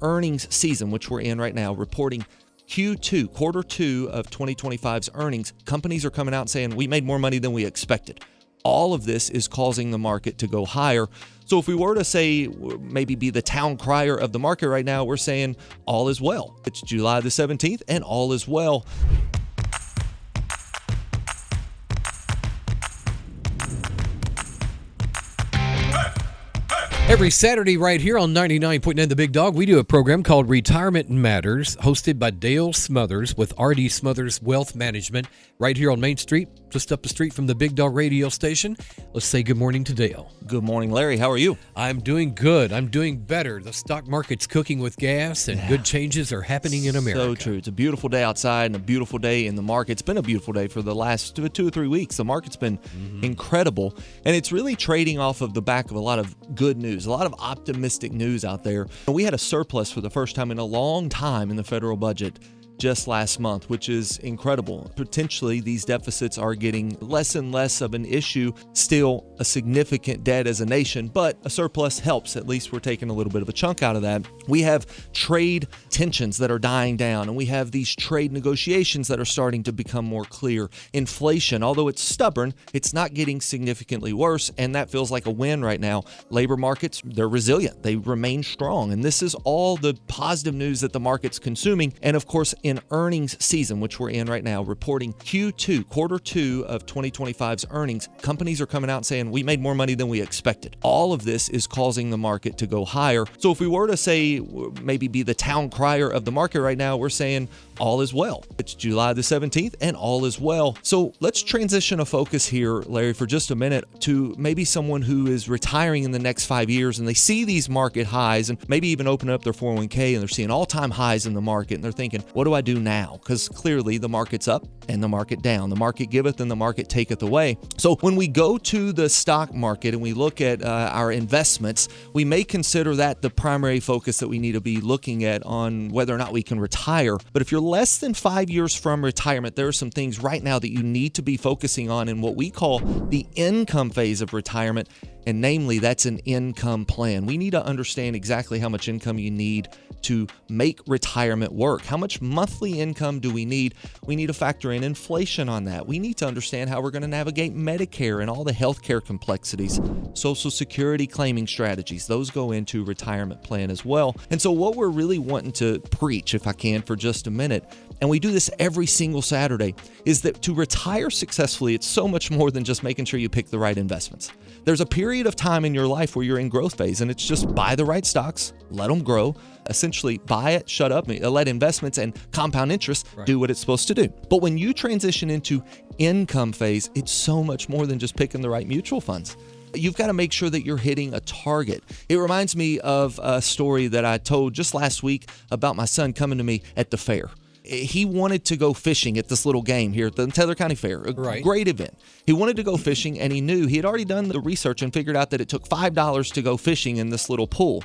earnings season, which we're in right now, reporting Q2, quarter two of 2025's earnings, companies are coming out saying we made more money than we expected. All of this is causing the market to go higher. So if we were to say, maybe be the town crier of the market right now, we're saying all is well. It's July the 17th and all is well. Every Saturday right here on 99.9 The Big Dog, we do a program called Retirement Matters, hosted by Dale Smothers with R.D. Smothers Wealth Management right here on Main Street, just up the street from the Big Dog radio station. Let's say good morning to Dale. Good morning, Larry. How are you? I'm doing good. I'm doing better. The stock market's cooking with gas, and good changes are happening in America. So true. It's a beautiful day outside and a beautiful day in the market. It's been a beautiful day for the last 2 or 3 weeks. The market's been incredible, and it's really trading off of the back of a lot of good news, a lot of optimistic news out there. We had a surplus for the first time in a long time in the federal budget just last month, which is incredible. Potentially, these deficits are getting less and less of an issue. Still a significant debt as a nation, but a surplus helps. At least we're taking a little bit of a chunk out of that. We have trade tensions that are dying down, and we have these trade negotiations that are starting to become more clear. Inflation, although it's stubborn, it's not getting significantly worse, and that feels like a win right now. Labor markets, they're resilient. They remain strong, and this is all the positive news that the market's consuming. And of course, in earnings season, which we're in right now, reporting Q2, quarter two of 2025's earnings, companies are coming out saying we made more money than we expected. All of this is causing the market to go higher. So if we were to say, maybe be the town crier of the market right now, we're saying all is well. It's July the 17th and all is well. So let's transition a focus here, Larry, for just a minute to maybe someone who is retiring in the next 5 years, and they see these market highs and maybe even open up their 401k and they're seeing all-time highs in the market, and they're thinking, what do I do now? Because clearly the market's up and the market down. The market giveth and the market taketh away. So when we go to the stock market and we look at our investments, we may consider that the primary focus that we need to be looking at on whether or not we can retire. But if you're less than 5 years from retirement, there are some things right now that you need to be focusing on in what we call the income phase of retirement. And namely, that's an income plan. We need to understand exactly how much income you need to make retirement work. How much monthly income do we need? We need to factor in inflation on that. We need to understand how we're going to navigate Medicare and all the healthcare complexities, Social Security claiming strategies. Those go into retirement plan as well. And so what we're really wanting to preach, if I can, for just a minute, and we do this every single Saturday, is that to retire successfully, it's so much more than just making sure you pick the right investments. There's a period of time in your life where you're in growth phase, and it's just buy the right stocks, let them grow, essentially buy it, shut up, let investments and compound interest do what it's supposed to do. But when you transition into income phase, it's so much more than just picking the right mutual funds. You've got to make sure that you're hitting a target. It reminds me of a story that I told just last week about my son coming to me at the fair. He wanted to go fishing at this little game here at the Taylor County Fair, a great event. He wanted to go fishing, and he knew he had already done the research and figured out that it took $5 to go fishing in this little pool.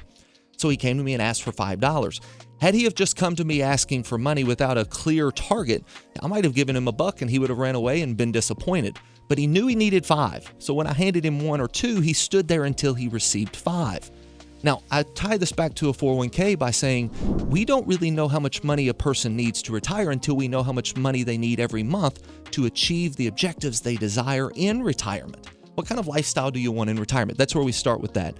So he came to me and asked for $5. Had he have just come to me asking for money without a clear target, I might have given him $1 and he would have ran away and been disappointed. But he knew he needed $5. So when I handed him 1 or 2, he stood there until he received $5. Now, I tie this back to a 401k by saying we don't really know how much money a person needs to retire until we know how much money they need every month to achieve the objectives they desire in retirement. What kind of lifestyle do you want in retirement? That's where we start with that.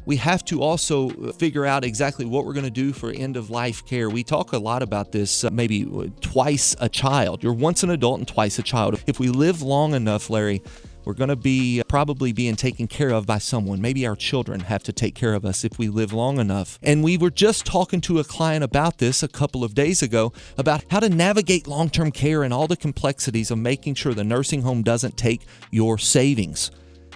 We have to also figure out exactly what we're going to do for end-of-life care. We talk a lot about this, maybe twice a child. You're once an adult and twice a child. If we live long enough, Larry, we're going to be probably being taken care of by someone. Maybe our children have to take care of us if we live long enough. And we were just talking to a client about this a couple of days ago, about how to navigate long-term care and all the complexities of making sure the nursing home doesn't take your savings.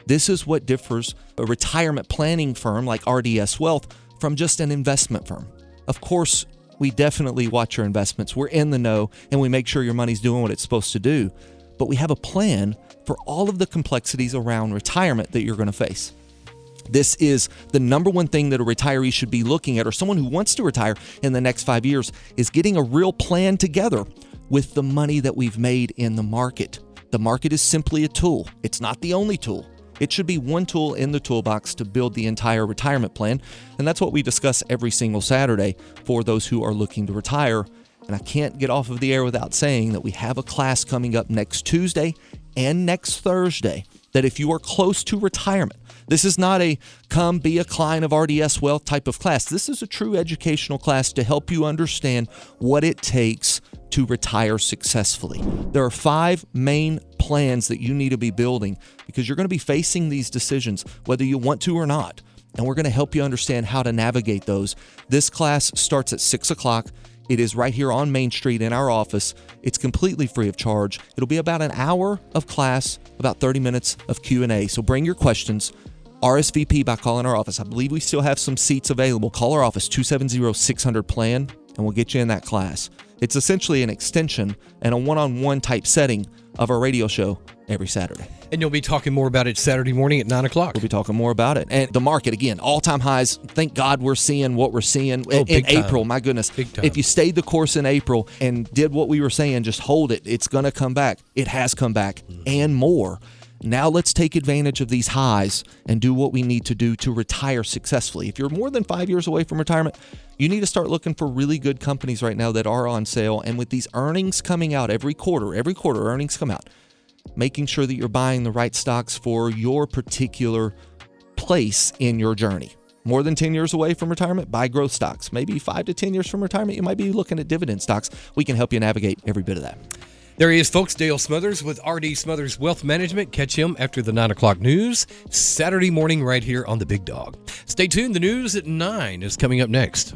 This is what differs a retirement planning firm like RDS Wealth from just an investment firm. Of course, we definitely watch your investments. We're in the know, and we make sure your money's doing what it's supposed to do. But we have a plan for all of the complexities around retirement that you're going to face. This is the number one thing that a retiree should be looking at, or someone who wants to retire in the next 5 years, is getting a real plan together with the money that we've made in the market. The market is simply a tool. It's not the only tool. It should be one tool in the toolbox to build the entire retirement plan. And that's what we discuss every single Saturday for those who are looking to retire. And I can't get off of the air without saying that we have a class coming up next Tuesday and next Thursday that if you are close to retirement, this is not a come be a client of RDS Wealth type of class. This is a true educational class to help you understand what it takes to retire successfully. There are 5 main plans that you need to be building because you're going to be facing these decisions whether you want to or not. And we're going to help you understand how to navigate those. This class starts at 6 o'clock. It is right here on Main Street in our office. It's completely free of charge. It'll be about an hour of class, about 30 minutes of Q&A. So bring your questions. RSVP by calling our office. I believe we still have some seats available. Call our office, 270-600-PLAN, and we'll get you in that class. It's essentially an extension and a one-on-one type setting of our radio show every Saturday. And you'll be talking more about it Saturday morning at 9 o'clock. We'll be talking more about it. And the market, again, all-time highs. Thank God we're seeing what we're seeing in April. My goodness. Big time. If you stayed the course in April and did what we were saying, just hold it. It's going to come back. It has come back and more. Now let's take advantage of these highs and do what we need to do to retire successfully. If you're more than 5 years away from retirement, you need to start looking for really good companies right now that are on sale. And with these earnings coming out every quarter earnings come out, making sure that you're buying the right stocks for your particular place in your journey. More than 10 years away from retirement, buy growth stocks. Maybe 5 to 10 years from retirement, you might be looking at dividend stocks. We can help you navigate every bit of that. There he is, folks, Dale Smothers with RD Smothers Wealth Management. Catch him after the 9 o'clock news, Saturday morning right here on The Big Dog. Stay tuned. The news at 9 is coming up next.